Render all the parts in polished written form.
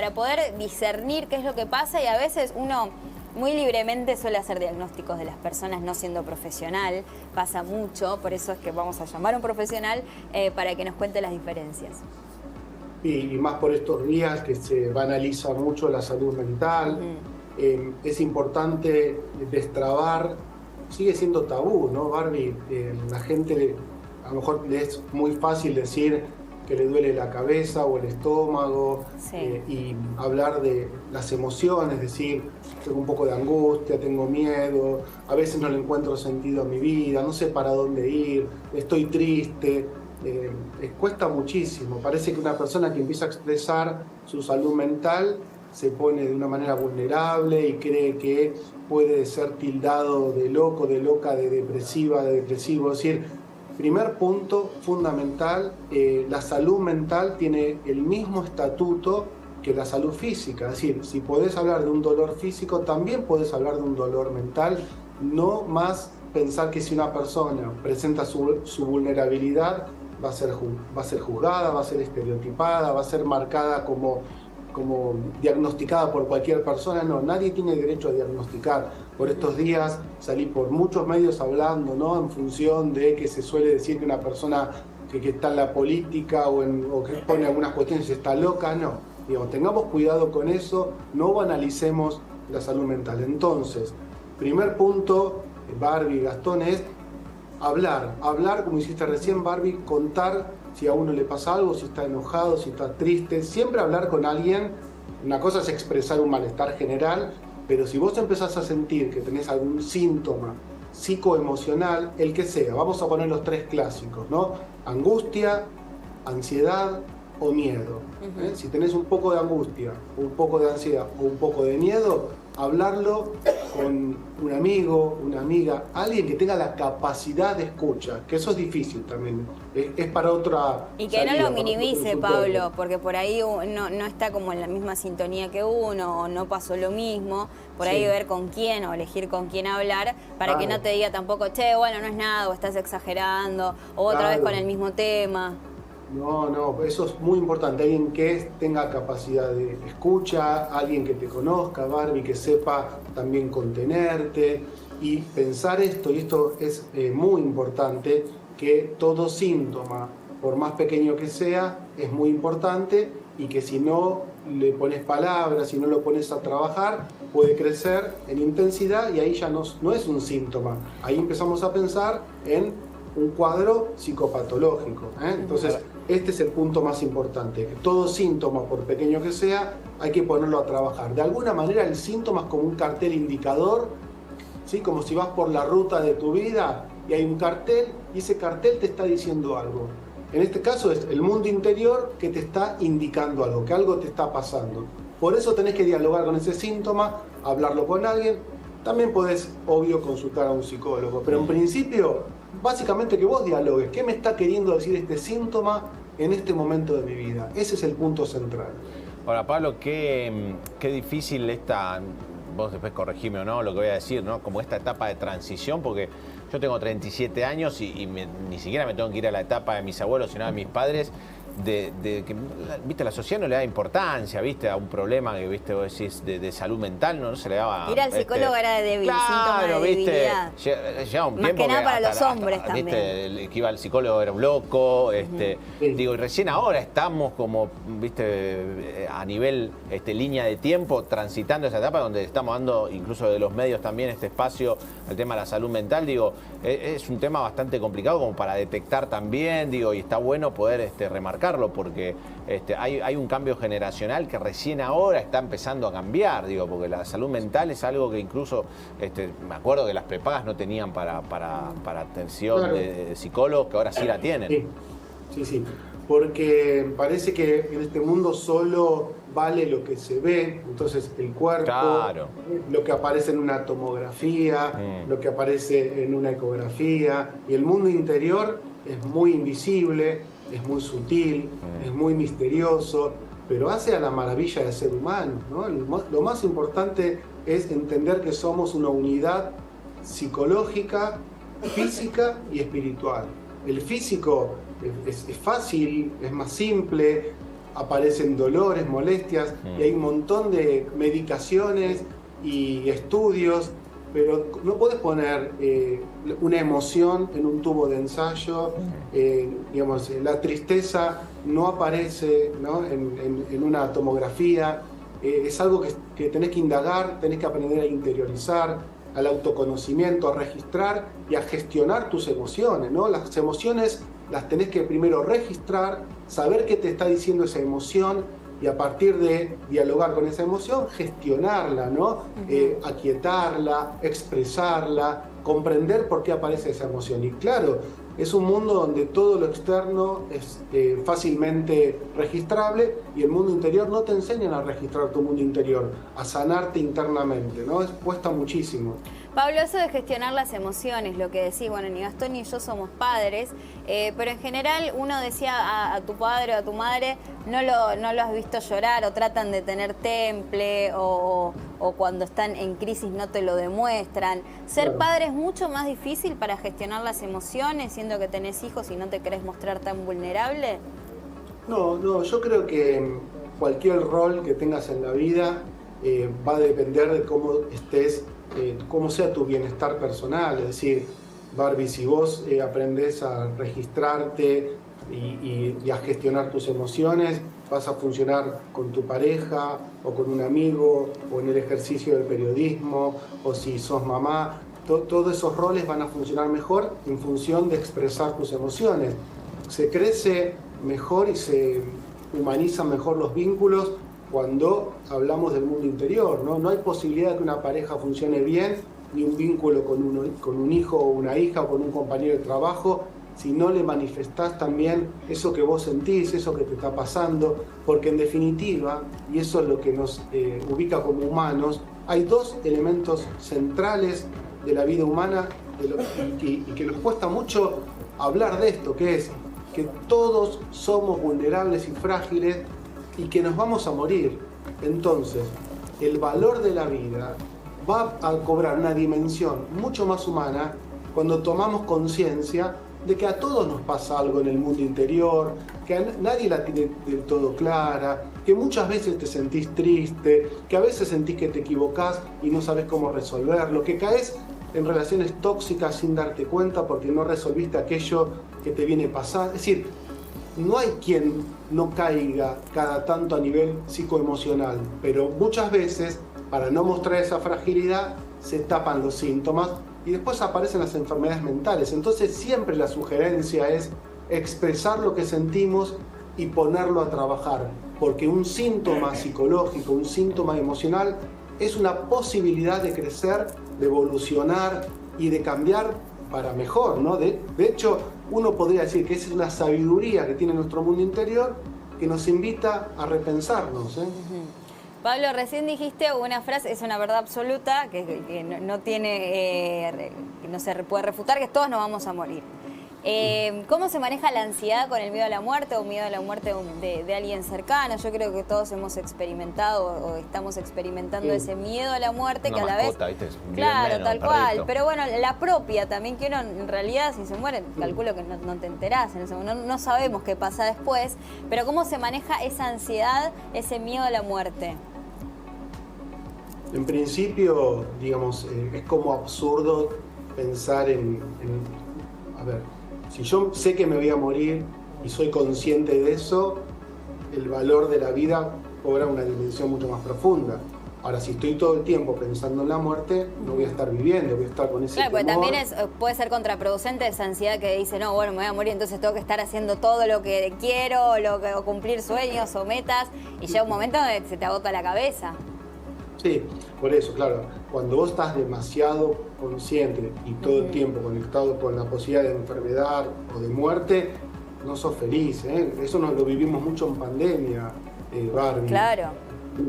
para poder discernir qué es lo que pasa, y a veces uno muy libremente suele hacer diagnósticos de las personas no siendo profesional, pasa mucho, por eso es que vamos a llamar a un profesional para que nos cuente las diferencias. Y más por estos días que se banaliza mucho la salud mental. Es importante destrabar, sigue siendo tabú, ¿no, Barbie? La gente, a lo mejor le es muy fácil decir que le duele la cabeza o el estómago, Sí. Y hablar de las emociones, decir, tengo un poco de angustia, tengo miedo, a veces no le encuentro sentido a mi vida, no sé para dónde ir, estoy triste. Cuesta muchísimo. Parece que una persona que empieza a expresar su salud mental se pone de una manera vulnerable y cree que puede ser tildado de loco, de loca, de depresiva, de depresivo. Es decir, primer punto fundamental, la salud mental tiene el mismo estatuto que la salud física. Es decir, si podés hablar de un dolor físico, también podés hablar de un dolor mental. No más pensar que si una persona presenta su vulnerabilidad, va a ser juzgada, va a ser estereotipada, va a ser marcada como diagnosticada por cualquier persona. No, nadie tiene derecho a diagnosticar. Por estos días salí por muchos medios hablando, ¿no? En función de que se suele decir que una persona que está en la política o que expone algunas cuestiones está loca. No, digo, tengamos cuidado con eso, no banalicemos la salud mental. Entonces, primer punto, Barbie, Gastón, es hablar, como hiciste recién, Barbie, contar si a uno le pasa algo, si está enojado, si está triste, siempre hablar con alguien. Una cosa es expresar un malestar general, pero si vos empezás a sentir que tenés algún síntoma psicoemocional, el que sea, vamos a poner los tres clásicos, ¿no? Angustia, ansiedad o miedo. Si tenés un poco de angustia, un poco de ansiedad o un poco de miedo, hablarlo con un amigo, una amiga, alguien que tenga la capacidad de escucha, que eso es difícil también, es para otra Y que salida, no lo minimice, Pablo, porque por ahí no está como en la misma sintonía que uno, o no pasó lo mismo, por ahí ver con quién o elegir con quién hablar, para que no te diga tampoco, che, bueno, no es nada, o estás exagerando, o otra vez con el mismo tema. No, eso es muy importante, alguien que tenga capacidad de escucha, alguien que te conozca, Barbie, que sepa también contenerte y pensar esto, y esto es muy importante, que todo síntoma, por más pequeño que sea, es muy importante, y que si no le pones palabras, si no lo pones a trabajar, puede crecer en intensidad y ahí ya no es un síntoma, ahí empezamos a pensar en un cuadro psicopatológico. Entonces, este es el punto más importante, que todo síntoma, por pequeño que sea, hay que ponerlo a trabajar. De alguna manera el síntoma es como un cartel indicador, ¿sí? Como si vas por la ruta de tu vida y hay un cartel y ese cartel te está diciendo algo. En este caso es el mundo interior que te está indicando algo, que algo te está pasando. Por eso tenés que dialogar con ese síntoma, hablarlo con alguien. También podés, obvio, consultar a un psicólogo, pero en principio, básicamente que vos dialogues. ¿Qué me está queriendo decir este síntoma en este momento de mi vida? Ese es el punto central. Ahora, Pablo, qué difícil esta, vos después corregime o no, lo que voy a decir, ¿no? Como esta etapa de transición, porque yo tengo 37 años y ni siquiera me tengo que ir a la etapa de mis abuelos, sino de mis padres, de que, viste, la sociedad no le da importancia, viste, a un problema que, viste, vos decís de salud mental, no se le daba. Ir al psicólogo era de débil, síntoma de debilidad. Llegaba un más tiempo que nada para los hombres hasta, también. Viste, el que iba al psicólogo era un loco, digo, y recién ahora estamos como, viste, a nivel línea de tiempo, transitando esa etapa donde estamos dando, incluso de los medios también, este espacio, el tema de la salud mental, digo, es un tema bastante complicado como para detectar también, digo, y está bueno poder remarcarlo, porque hay un cambio generacional que recién ahora está empezando a cambiar, digo, porque la salud mental es algo que incluso, me acuerdo que las prepagas no tenían para atención de psicólogos, que ahora sí la tienen. Sí, porque parece que en este mundo solo vale lo que se ve, entonces el cuerpo, lo que aparece en una tomografía, lo que aparece en una ecografía, y el mundo interior es muy invisible, es muy sutil, es muy misterioso, pero hace a la maravilla del ser humano, ¿no? Lo más importante es entender que somos una unidad psicológica, física y espiritual. El físico es fácil, es más simple, aparecen dolores, molestias, y hay un montón de medicaciones y estudios, pero no puedes poner una emoción en un tubo de ensayo. Digamos, la tristeza no aparece, ¿no?, en una tomografía. Es algo que tenés que indagar, tenés que aprender a interiorizar, al autoconocimiento, a registrar y a gestionar tus emociones, ¿no? Las emociones las tenés que primero registrar, saber qué te está diciendo esa emoción y a partir de dialogar con esa emoción, gestionarla, ¿no? Aquietarla, expresarla, comprender por qué aparece esa emoción. Y claro, es un mundo donde todo lo externo es fácilmente registrable y el mundo interior no te enseñan a registrar tu mundo interior, a sanarte internamente, ¿no? Cuesta muchísimo. Pablo, eso de gestionar las emociones, lo que decís, bueno, ni Gastón ni yo somos padres, pero en general uno decía a tu padre o a tu madre, no lo has visto llorar o tratan de tener temple o cuando están en crisis no te lo demuestran. Ser Claro. padre es mucho más difícil para gestionar las emociones, siendo que tenés hijos y no te querés mostrar tan vulnerable. No, yo creo que cualquier rol que tengas en la vida va a depender de cómo estés, cómo sea tu bienestar personal. Es decir, Barbie, si vos aprendés a registrarte y a gestionar tus emociones, vas a funcionar con tu pareja o con un amigo o en el ejercicio del periodismo, o si sos mamá, todos esos roles van a funcionar mejor en función de expresar tus emociones. Se crece mejor y se humanizan mejor los vínculos cuando hablamos del mundo interior, ¿no? No hay posibilidad de que una pareja funcione bien, ni un vínculo con un hijo o una hija o con un compañero de trabajo, si no le manifestás también eso que vos sentís, eso que te está pasando, porque en definitiva, y eso es lo que nos ubica como humanos, hay dos elementos centrales de la vida humana y que nos cuesta mucho hablar de esto, que es que todos somos vulnerables y frágiles y que nos vamos a morir. Entonces, el valor de la vida va a cobrar una dimensión mucho más humana cuando tomamos conciencia de que a todos nos pasa algo en el mundo interior, que nadie la tiene del todo clara, que muchas veces te sentís triste, que a veces sentís que te equivocás y no sabes cómo resolverlo, que caes en relaciones tóxicas sin darte cuenta porque no resolviste aquello que te viene pasando. Es decir, no hay quien no caiga cada tanto a nivel psicoemocional, pero muchas veces, para no mostrar esa fragilidad, se tapan los síntomas y después aparecen las enfermedades mentales. Entonces siempre la sugerencia es expresar lo que sentimos y ponerlo a trabajar, porque un síntoma psicológico, un síntoma emocional, es una posibilidad de crecer, de evolucionar y de cambiar para mejor, ¿no? De hecho, uno podría decir que esa es una sabiduría que tiene nuestro mundo interior que nos invita a repensarnos, ¿eh? Pablo, recién dijiste una frase, es una verdad absoluta, que no tiene, que no se puede refutar, que todos nos vamos a morir. ¿Cómo se maneja la ansiedad con el miedo a la muerte o miedo a la muerte de alguien cercano? Yo creo que todos hemos experimentado o estamos experimentando ese miedo a la muerte, Una que a la mascota, vez... ¿viste? Es Claro, bien tal menos, cual. perrito. Pero bueno, la propia también, que uno en realidad si se muere, calculo que no te enterás, no sabemos qué pasa después, pero ¿cómo se maneja esa ansiedad, ese miedo a la muerte? En principio, digamos, es como absurdo pensar a ver, si yo sé que me voy a morir y soy consciente de eso, el valor de la vida cobra una dimensión mucho más profunda. Ahora, si estoy todo el tiempo pensando en la muerte, no voy a estar viviendo, voy a estar con ese Claro, porque temor. también puede ser contraproducente esa ansiedad que dice, no, bueno, me voy a morir, entonces tengo que estar haciendo todo lo que quiero, o cumplir sueños o metas, y llega un momento donde se te agota la cabeza. Sí, por eso, claro, cuando vos estás demasiado consciente y todo el tiempo conectado con la posibilidad de enfermedad o de muerte, no sos feliz, ¿eh? Eso nos lo vivimos mucho en pandemia, Barbie. Claro.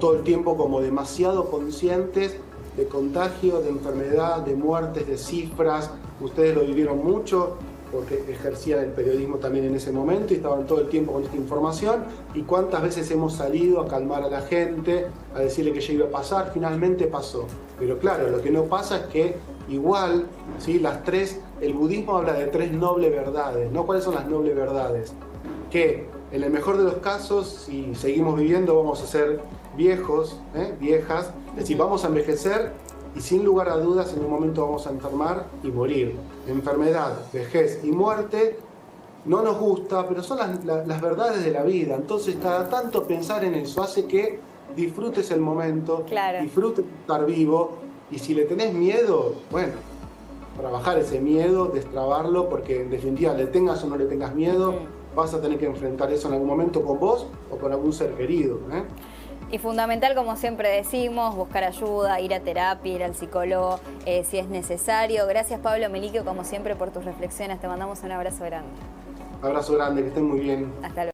Todo el tiempo como demasiado conscientes de contagio, de enfermedad, de muertes, de cifras. Ustedes lo vivieron mucho porque ejercían el periodismo también en ese momento y estaban todo el tiempo con esta información. Y cuántas veces hemos salido a calmar a la gente, a decirle que ya iba a pasar, finalmente pasó. Pero claro, lo que no pasa es que igual, ¿sí? El budismo habla de 3 nobles verdades, ¿no? ¿Cuáles son las nobles verdades? que en el mejor de los casos, si seguimos viviendo, vamos a ser viejos, viejas, es decir, vamos a envejecer y sin lugar a dudas en un momento vamos a enfermar y morir. Enfermedad, vejez y muerte no nos gusta, pero son las verdades de la vida. Entonces cada tanto pensar en eso hace que disfrutes el momento, claro, disfrutes estar vivo, y si le tenés miedo, bueno, trabajar ese miedo, destrabarlo, porque en definitiva le tengas o no le tengas miedo, vas a tener que enfrentar eso en algún momento con vos o con algún ser querido. Y fundamental, como siempre decimos, buscar ayuda, ir a terapia, ir al psicólogo si es necesario. Gracias, Pablo Melicchio, como siempre, por tus reflexiones. Te mandamos un abrazo grande. Abrazo grande, que estén muy bien. Hasta luego.